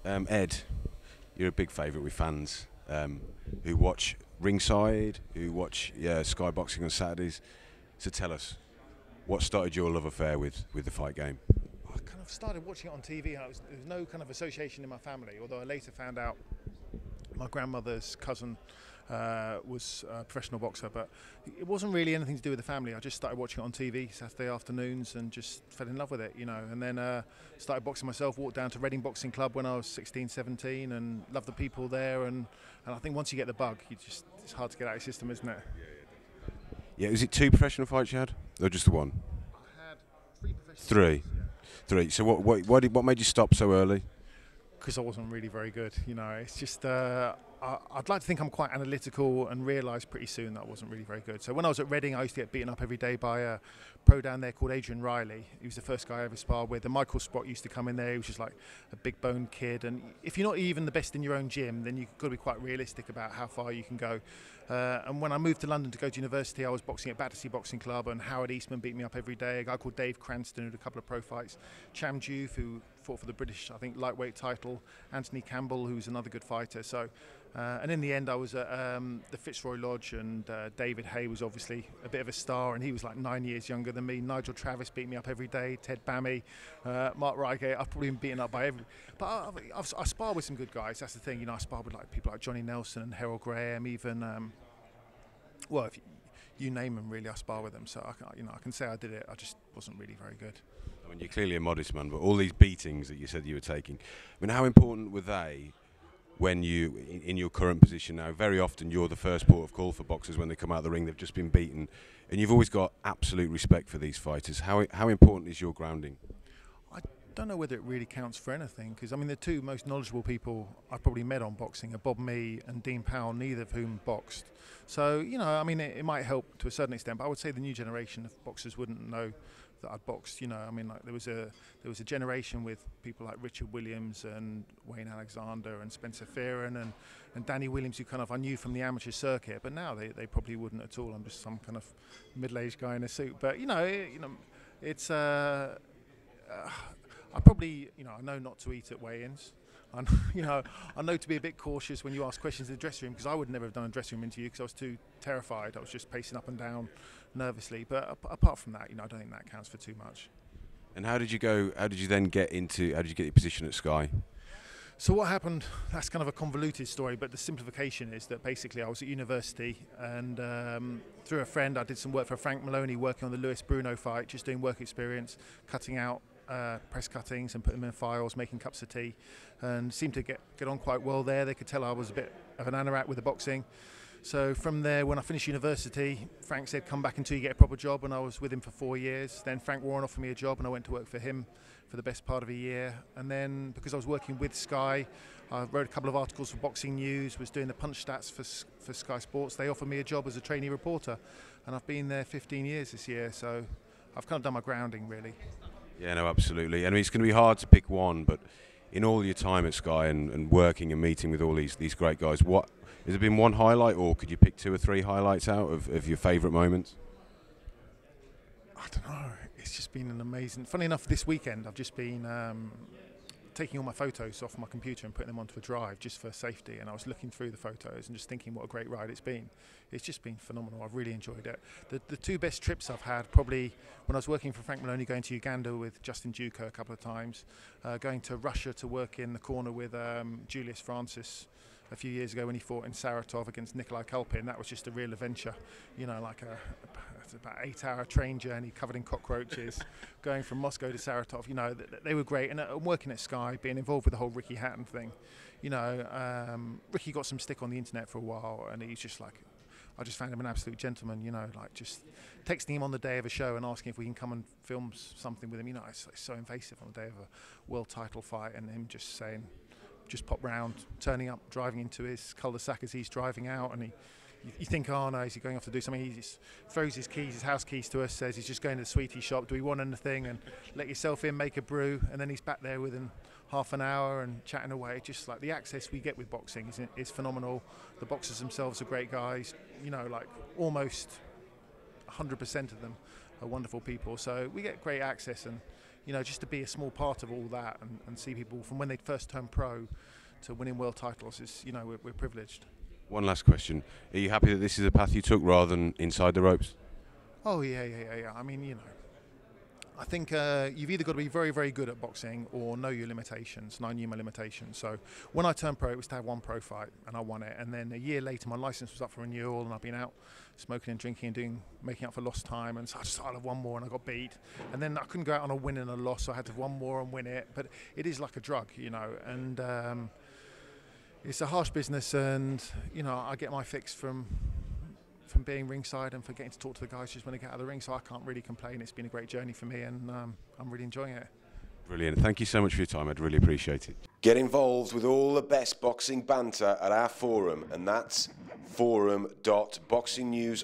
Ed, you're a big favourite with fans who watch Ringside, who watch Sky Boxing on Saturdays. So tell us, what started your love affair with the fight game? I kind of started watching it on TV. There was no kind of association in my family, although I later found out my grandmother's cousin was a professional boxer, but it wasn't really anything to do with the family. I just started watching it on TV Saturday afternoons and just fell in love with it, and then started boxing myself, walked down to Reading Boxing Club when I was 16, 17 and loved the people there, and I think once you get the bug, it's hard to get out of your system, isn't it? Yeah, is it two professional fights you had, or just the one? I had three professional Three. fights, yeah. Three. So what made you stop so early? Because I wasn't really very good. It's just I'd like to think I'm quite analytical and realised pretty soon that I wasn't really very good. So when I was at Reading, I used to get beaten up every day by a pro down there called Adrian Riley. He was the first guy I ever sparred with. And Michael Sprott used to come in there. He was just like a big boned kid. And if you're not even the best in your own gym, then you've got to be quite realistic about how far you can go. And when I moved to London to go to university, I was boxing at Battersea Boxing Club, and Howard Eastman beat me up every day. A guy called Dave Cranston who did a couple of pro fights. Cham Juve, who fought for the British, I think, lightweight title. Anthony Campbell, who's another good fighter. So, and in the end, I was at the Fitzroy Lodge, and David Hay was obviously a bit of a star, and he was like 9 years younger than me. Nigel Travis beat me up every day. Ted Bammy, Mark Reigate. I've probably been beaten up by every. But I sparred with some good guys. That's the thing, I sparred with like people like Johnny Nelson and Harold Graham, even. Well, if you name them, really, I spar with them. So I can say I did it. I just wasn't really very good. I mean, you're clearly a modest man, but all these beatings that you said you were taking, I mean, how important were they when you, in your current position now? Very often you're the first port of call for boxers when they come out of the ring. They've just been beaten, and you've always got absolute respect for these fighters. How important is your grounding? I don't know whether it really counts for anything, because I mean the two most knowledgeable people I've probably met on boxing are Bob Mee and Dean Powell, neither of whom boxed. So I mean it might help to a certain extent, but I would say the new generation of boxers wouldn't know that I'd boxed. I mean, like there was a generation with people like Richard Williams and Wayne Alexander and Spencer Fearon and Danny Williams, who kind of I knew from the amateur circuit, but now they probably wouldn't at all. I'm just some kind of middle-aged guy in a suit, but it's. I probably, I know not to eat at weigh-ins. I know to be a bit cautious when you ask questions in the dressing room, because I would never have done a dressing room interview because I was too terrified. I was just pacing up and down nervously. But apart from that, I don't think that counts for too much. And how did you then get your position at Sky? So what happened, that's kind of a convoluted story, but the simplification is that basically I was at university, and through a friend I did some work for Frank Maloney, working on the Lewis Bruno fight, just doing work experience, cutting out press cuttings and putting them in files, making cups of tea, and seemed to get on quite well there. They could tell I was a bit of an anorak with the boxing. So from there, when I finished university, Frank said, come back until you get a proper job, and I was with him for 4 years. Then Frank Warren offered me a job, and I went to work for him for the best part of a year. And then, because I was working with Sky, I wrote a couple of articles for Boxing News, was doing the punch stats for Sky Sports. They offered me a job as a trainee reporter, and I've been there 15 years this year, so I've kind of done my grounding, really. Yeah, no, absolutely. I mean, it's going to be hard to pick one, but in all your time at Sky and working and meeting with all these great guys, has there been one highlight, or could you pick 2 or 3 highlights out of your favourite moments? I don't know. It's just been an amazing. Funny enough, this weekend I've just been taking all my photos off my computer and putting them onto a drive just for safety, and I was looking through the photos and just thinking what a great ride it's been. It's just been phenomenal. I've really enjoyed it. The 2 best trips I've had, probably when I was working for Frank Maloney, going to Uganda with Justin Duca a couple of times, going to Russia to work in the corner with Julius Francis a few years ago when he fought in Saratov against Nikolai Kalpin. That was just a real adventure, like it's about 8-hour train journey covered in cockroaches, going from Moscow to Saratov. They were great. And working at Sky, being involved with the whole Ricky Hatton thing, Ricky got some stick on the internet for a while, and he's just like, I just found him an absolute gentleman, like just texting him on the day of a show and asking if we can come and film something with him. It's so invasive on the day of a world title fight, and him just saying, just pop round, turning up, driving into his cul-de-sac as he's driving out, and you think, oh no, is he going off to do something? He just throws his house keys to us, says he's just going to the sweetie shop, do we want anything, and let yourself in, make a brew, and then he's back there within half an hour and chatting away. Just like the access we get with boxing is phenomenal. The boxers themselves are great guys, like almost 100% of them are wonderful people, so we get great access, and you know, just to be a small part of all that and see people from when they first turn pro to winning world titles is, you know, we're privileged. One last question. Are you happy that this is a path you took rather than inside the ropes? Oh, yeah. I mean, you know, I think you've either got to be very, very good at boxing or know your limitations. And I knew my limitations. So when I turned pro, it was to have one pro fight, and I won it. And then a year later, my license was up for renewal, and I've been out smoking and drinking and making up for lost time. And so I just thought I'd have one more, and I got beat. And then I couldn't go out on a win and a loss, so I had to have one more and win it. But it is like a drug, you know. And it's a harsh business, and you know, I get my fix from being ringside and for getting to talk to the guys just when they get out of the ring, so I can't really complain. It's been a great journey for me, and I'm really enjoying it. Brilliant. Thank you so much for your time. I'd really appreciate it. Get involved with all the best boxing banter at our forum, and that's forum.boxingnews.